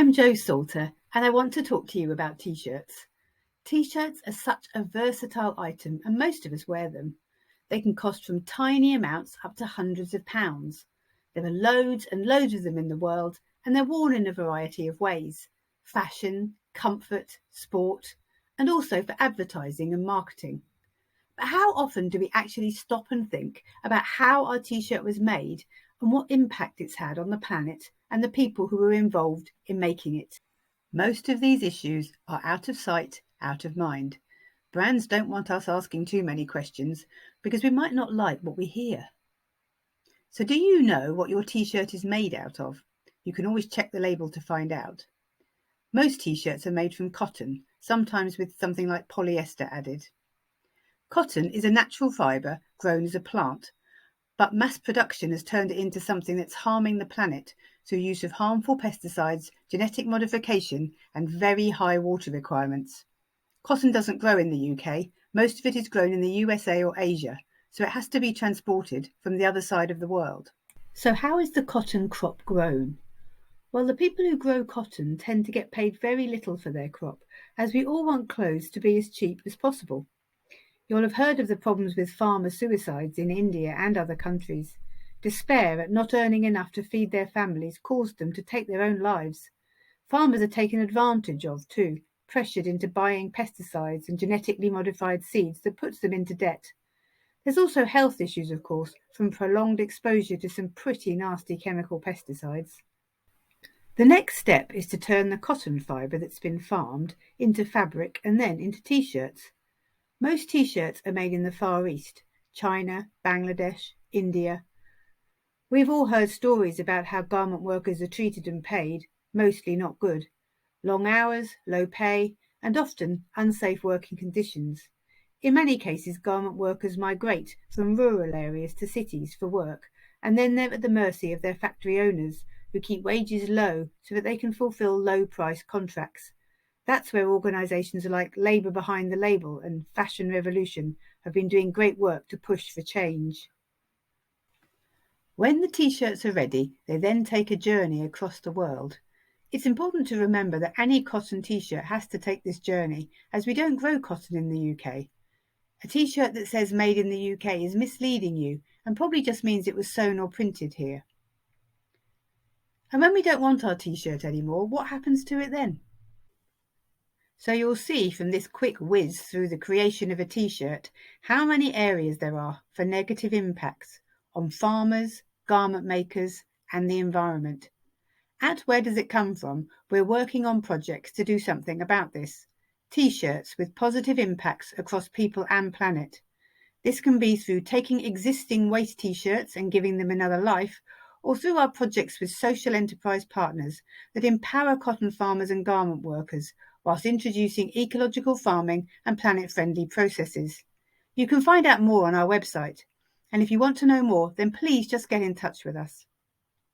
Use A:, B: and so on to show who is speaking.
A: I'm Jo Salter, and I want to talk to you about t-shirts. T-shirts are such a versatile item, and most of us wear them. They can cost from tiny amounts up to hundreds of pounds. There are loads and loads of them in the world, and they're worn in a variety of ways: fashion, comfort, sport, and also for advertising and marketing. But how often do we actually stop and think about how our t-shirt was made and what impact it's had on the planet and the people who were involved in making it? Most of these issues are out of sight, out of mind. Brands don't want us asking too many questions because we might not like what we hear. So do you know what your t-shirt is made out of? You can always check the label to find out. Most t-shirts are made from cotton, sometimes with something like polyester added. Cotton is a natural fibre grown as a plant, but mass production has turned it into something that's harming the planet through use of harmful pesticides, genetic modification, and very high water requirements. Cotton doesn't grow in the UK. Most of it is grown in the USA or Asia, so it has to be transported from the other side of the world. So how is the cotton crop grown? Well, the people who grow cotton tend to get paid very little for their crop, as we all want clothes to be as cheap as possible. You'll have heard of the problems with farmer suicides in India and other countries. Despair at not earning enough to feed their families caused them to take their own lives. Farmers are taken advantage of too, pressured into buying pesticides and genetically modified seeds that puts them into debt. There's also health issues, of course, from prolonged exposure to some pretty nasty chemical pesticides. The next step is to turn the cotton fibre that's been farmed into fabric and then into t-shirts. Most t-shirts are made in the Far East, China, Bangladesh, India. We've all heard stories about how garment workers are treated and paid, mostly not good. Long hours, low pay, and often unsafe working conditions. In many cases, garment workers migrate from rural areas to cities for work, and then they're at the mercy of their factory owners, who keep wages low so that they can fulfill low-price contracts. That's where organisations like Labour Behind the Label and Fashion Revolution have been doing great work to push for change. When the t-shirts are ready, they then take a journey across the world. It's important to remember that any cotton t-shirt has to take this journey, as we don't grow cotton in the UK. A t-shirt that says made in the UK is misleading you and probably just means it was sewn or printed here. And when we don't want our t-shirt anymore, what happens to it then? So you'll see from this quick whiz through the creation of a t-shirt how many areas there are for negative impacts on farmers, garment makers, and the environment. At Where Does It Come From, we're working on projects to do something about this. T-shirts with positive impacts across people and planet. This can be through taking existing waste t-shirts and giving them another life, or through our projects with social enterprise partners that empower cotton farmers and garment workers whilst introducing ecological farming and planet-friendly processes. You can find out more on our website. And if you want to know more, then please just get in touch with us.